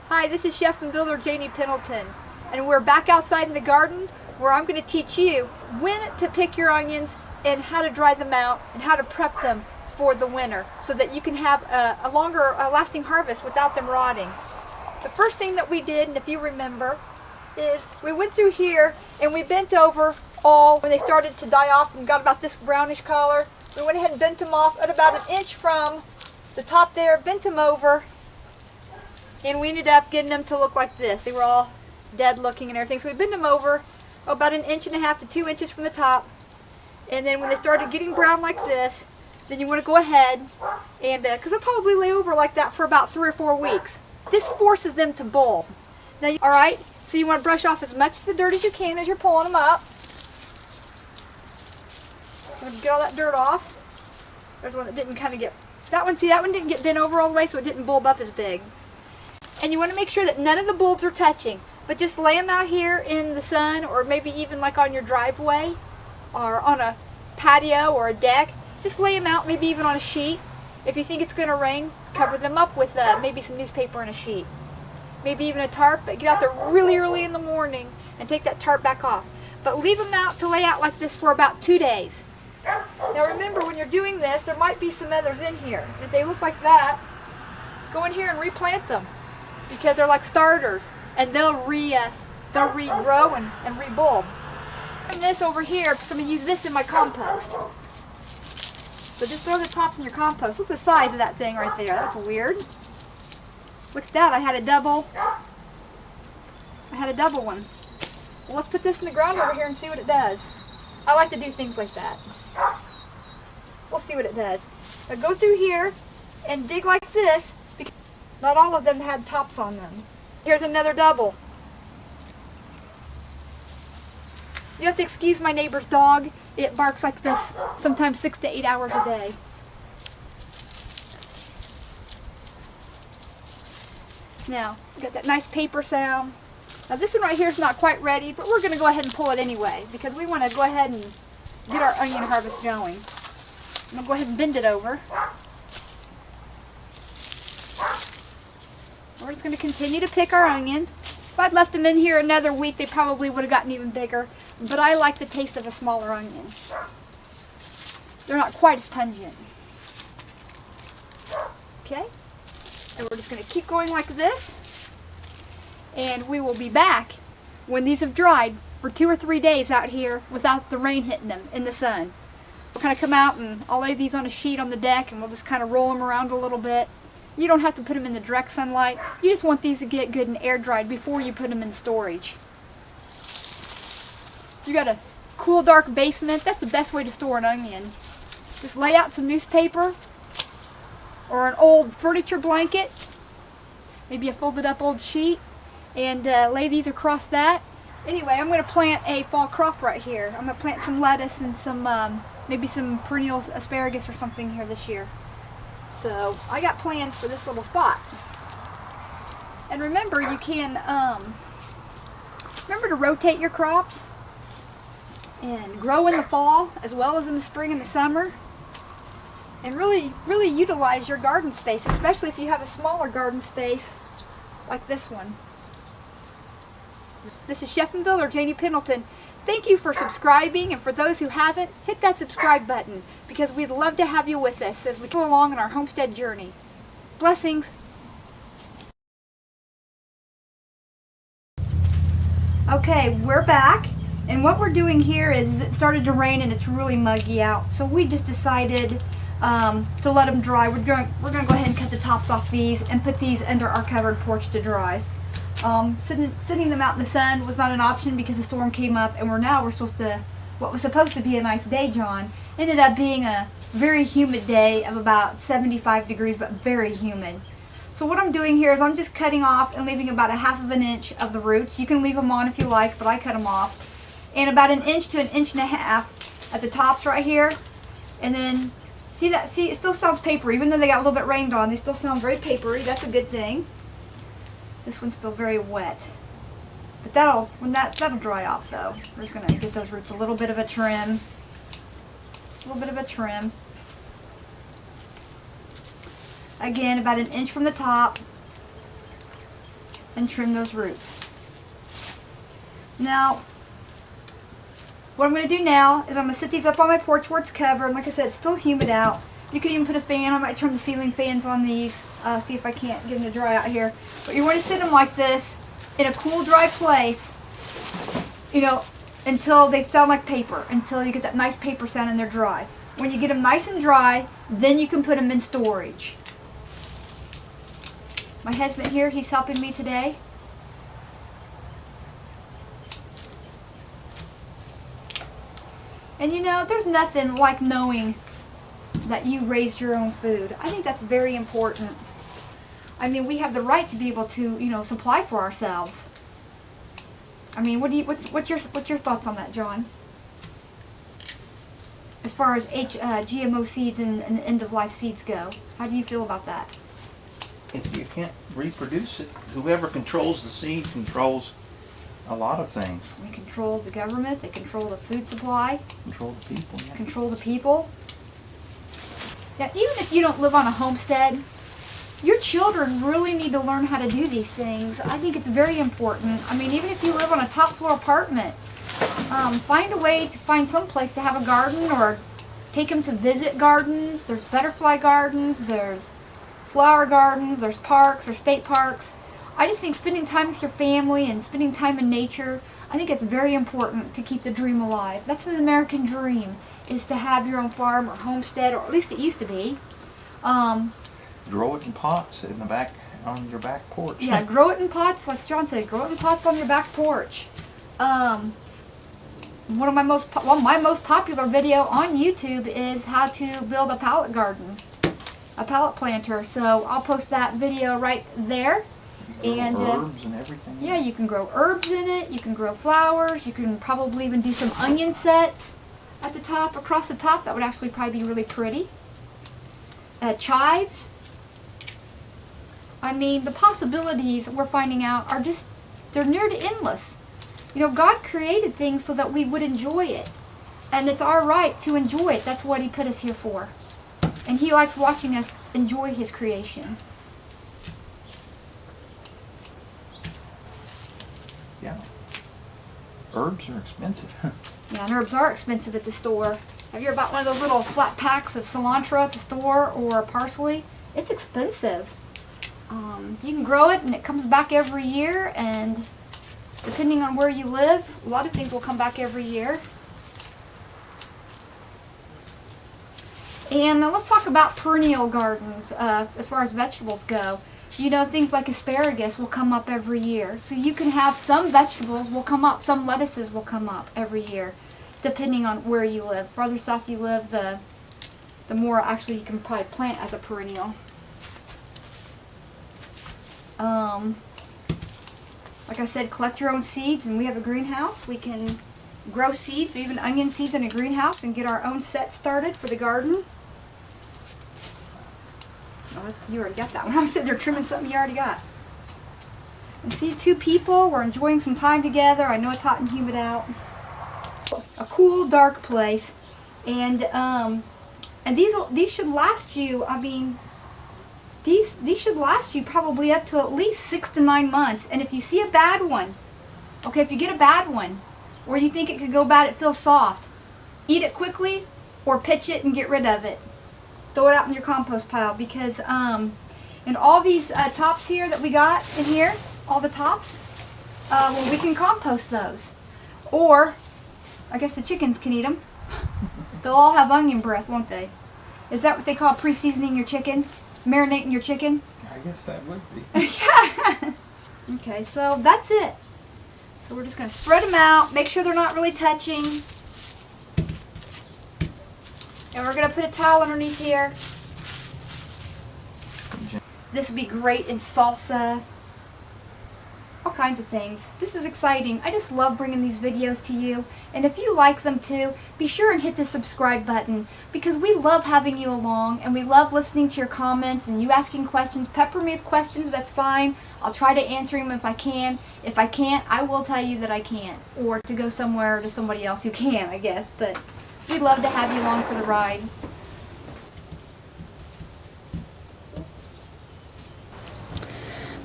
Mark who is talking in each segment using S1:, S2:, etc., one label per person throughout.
S1: Hi, this is Chef and Builder Janie Pendleton, and we're back outside in the garden where I'm going to teach you when to pick your onions and how to dry them out and how to prep them for the winter so that you can have a longer lasting harvest without them rotting. The first thing that we did, and if you remember, is we went through here and we bent over all when they started to die off and got about this brownish color. We went ahead and bent them off at about an inch from the top there, bent them over, and we ended up getting them to look like this. They were all dead looking and everything. So we bent them over about 1.5 inches to 2 inches from the top. And then when they started getting brown like this, then you want to go ahead and, because they'll probably lay over like that for about 3 or 4 weeks. This forces them to bulb. Now, all right, so you want to brush off as much of the dirt as you can as you're pulling them up. Get all that dirt off. There's one that didn't kind of get, that one didn't get bent over all the way, so it didn't bulb up as big. And you want to make sure that none of the bulbs are touching, but just lay them out here in the sun, or maybe even like on your driveway or on a patio or a deck. Just lay them out, maybe even on a sheet. If you think it's going to rain, cover them up with maybe some newspaper and a sheet. Maybe even a tarp, but get out there really early in the morning and take that tarp back off. But leave them out to lay out like this for about 2 days. Now remember, when you're doing this, there might be some others in here. If they look like that, go in here and replant them, because they're like starters, and they'll regrow and rebulb. And this over here, because I'm going to use this in my compost. So just throw the tops in your compost. Look at the size of that thing right there. That's weird. Look at that. I had a double one. Well, let's put this in the ground over here and see what it does. I like to do things like that. We'll see what it does. Now go through here and dig like this, because not all of them had tops on them. Here's another double. You have to excuse my neighbor's dog. It barks like this sometimes 6 to 8 hours a day. Now, you got that nice paper sound. Now this one right here is not quite ready, but we're going to go ahead and pull it anyway, because we want to go ahead and get our onion harvest going. I'm going to go ahead and bend it over. We're just going to continue to pick our onions. If I'd left them in here another week, they probably would have gotten even bigger. But I like the taste of a smaller onion. They're not quite as pungent. Okay? And we're just going to keep going like this. And we will be back when these have dried for 2 or 3 days out here without the rain hitting them in the sun. We'll kind of come out and I'll lay these on a sheet on the deck, and we'll just kind of roll them around a little bit. You don't have to put them in the direct sunlight. You just want these to get good and air dried before you put them in storage. You got a cool, dark basement, that's the best way to store an onion. Just lay out some newspaper or an old furniture blanket, maybe a folded up old sheet, and lay these across that. Anyway, I'm going to plant a fall crop right here. I'm going to plant some lettuce and some maybe some perennial asparagus or something here this year. So I got plans for this little spot. And remember, you can remember to rotate your crops and grow in the fall as well as in the spring and the summer, and really utilize your garden space, especially if you have a smaller garden space like this one. This is Chef and Builder Janie Pendleton. Thank you for subscribing, and for those who haven't, hit that subscribe button, because we'd love to have you with us as we go along on our homestead journey. Blessings. Okay, we're back. And what we're doing here is it started to rain and it's really muggy out. So we just decided to let them dry. We're going to go ahead and cut the tops off these and put these under our covered porch to dry. Sitting them out in the sun was not an option because the storm came up, and we're supposed to, what was supposed to be a nice day, John, ended up being a very humid day of about 75 degrees, but very humid. So what I'm doing here is I'm just cutting off and leaving about 1/2 inch of the roots. You can leave them on if you like, but I cut them off. And about 1 inch to 1.5 inches at the tops right here. And then, see, it still sounds papery. Even though they got a little bit rained on, they still sound very papery. That's a good thing. This one's still very wet. But that'll dry off though. We're just gonna get those roots a little bit of a trim. Again, about 1 inch from the top. and trim those roots. Now, what I'm going to do now is I'm going to set these up on my porch where it's covered. Like I said, it's still humid out. You could even put a fan. I might turn the ceiling fans on these. See if I can't get them to dry out here. But you want to sit them like this in a cool, dry place, you know, until they sound like paper, until you get that nice paper sound and they're dry. When you get them nice and dry, then you can put them in storage. My husband here, he's helping me today. And you know, there's nothing like knowing that you raised your own food. I think that's very important. I mean, we have the right to be able to, you know, supply for ourselves. I mean, what's your thoughts on that, John? As far as GMO seeds and end-of-life seeds go, how do you feel about that?
S2: If you can't reproduce it, whoever controls the seed controls a lot of things.
S1: They control the government, they control the food supply.
S2: Control the people, yeah.
S1: Control the people. Yeah, even if you don't live on a homestead, your children really need to learn how to do these things. I think it's very important. I mean, even if you live on a top floor apartment, find a way to find some place to have a garden, or take them to visit gardens. There's butterfly gardens, there's flower gardens, there's parks, there's state parks. I just think spending time with your family and spending time in nature, I think it's very important to keep the dream alive. That's the American dream, is to have your own farm or homestead, or at least it used to be.
S2: Grow it in pots in the back, on your back porch.
S1: Yeah, grow it in pots, like John said, grow it in pots on your back porch. One of my most popular video on YouTube is how to build a pallet garden, a pallet planter. So I'll post that video right there.
S2: And herbs and everything.
S1: Yeah, you can grow herbs in it. You can grow flowers. You can probably even do some onion sets at the top, across the top. That would actually probably be really pretty. Chives. I mean, the possibilities we're finding out are just, they're near to endless. You know, God created things so that we would enjoy it. And it's our right to enjoy it. That's what He put us here for. And He likes watching us enjoy His creation.
S2: Yeah. Herbs are expensive.
S1: Yeah, and herbs are expensive at the store. Have you ever bought one of those little flat packs of cilantro at the store, or parsley? It's expensive. You can grow it and it comes back every year, and depending on where you live, a lot of things will come back every year. And now let's talk about perennial gardens as far as vegetables go. You know, things like asparagus will come up every year. So you can have some vegetables will come up, some lettuces will come up every year, depending on where you live. Farther south you live, the more actually you can probably plant as a perennial. Like I said, collect your own seeds, and we have a greenhouse. We can grow seeds, or even onion seeds in a greenhouse, and get our own set started for the garden. Oh, you already got that one. I'm sitting there trimming something you already got. And see, two people, we're enjoying some time together. I know it's hot and humid out. A cool, dark place. And these should last you, I mean, these should last you probably up to at least 6 to 9 months. And if you see a bad one, okay, if you get a bad one, or you think it could go bad, it feels soft, eat it quickly or pitch it and get rid of it. Throw it out in your compost pile, because and all these tops here that we got in here, all the tops, well, we can compost those. Or, I guess the chickens can eat them. They'll all have onion breath, won't they? Is that what they call pre-seasoning your chicken? Marinating your chicken?
S2: I guess that would be.
S1: Yeah. Okay, so that's it. So we're just going to spread them out. Make sure they're not really touching. And we're going to put a towel underneath here. This would be great in salsa. All kinds of things. This is exciting. I just love bringing these videos to you. And if you like them too, be sure and hit the subscribe button, because we love having you along, and we love listening to your comments and you asking questions. Pepper me with questions, that's fine. I'll try to answer them if I can. If I can't, I will tell you that I can't. Or to go somewhere to somebody else who can, I guess. But we'd love to have you along for the ride.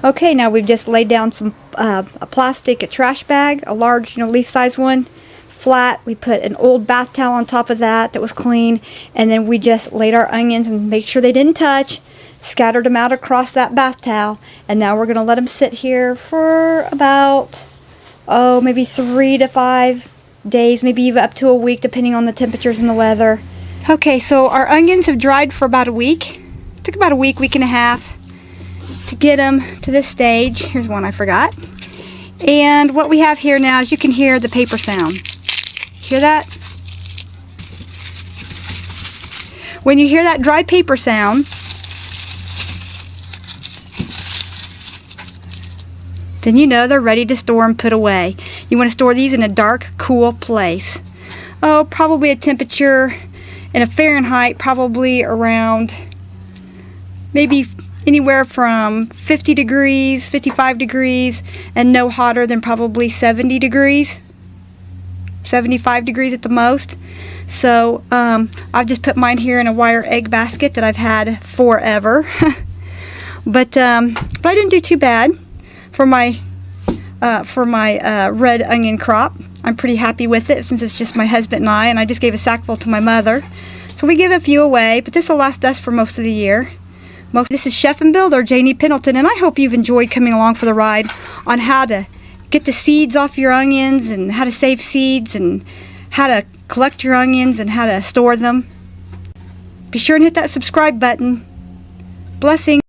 S1: Okay, now we've just laid down some a plastic, a trash bag, a large, leaf size one, flat. We put an old bath towel on top of that was clean, and then we just laid our onions and make sure they didn't touch, scattered them out across that bath towel, and now we're gonna let them sit here for about, maybe 3 to 5 days, maybe even up to a week, depending on the temperatures and the weather. Okay, so our onions have dried for about a week. It took about a week, week and a half to get them to this stage. Here's one I forgot. And what we have here now is you can hear the paper sound. Hear that? When you hear that dry paper sound, then you know they're ready to store and put away. You want to store these in a dark, cool place. Oh, probably a temperature in a Fahrenheit, probably around maybe anywhere from 50 degrees, 55 degrees, and no hotter than probably 70 degrees, 75 degrees at the most. So I've just put mine here in a wire egg basket that I've had forever. but I didn't do too bad for my red onion crop. I'm pretty happy with it since it's just my husband and I just gave a sackful to my mother. So we give a few away, but this will last us for most of the year. This is Chef and Builder Janie Pendleton, and I hope you've enjoyed coming along for the ride on how to get the seeds off your onions and how to save seeds and how to collect your onions and how to store them. Be sure and hit that subscribe button. Blessings.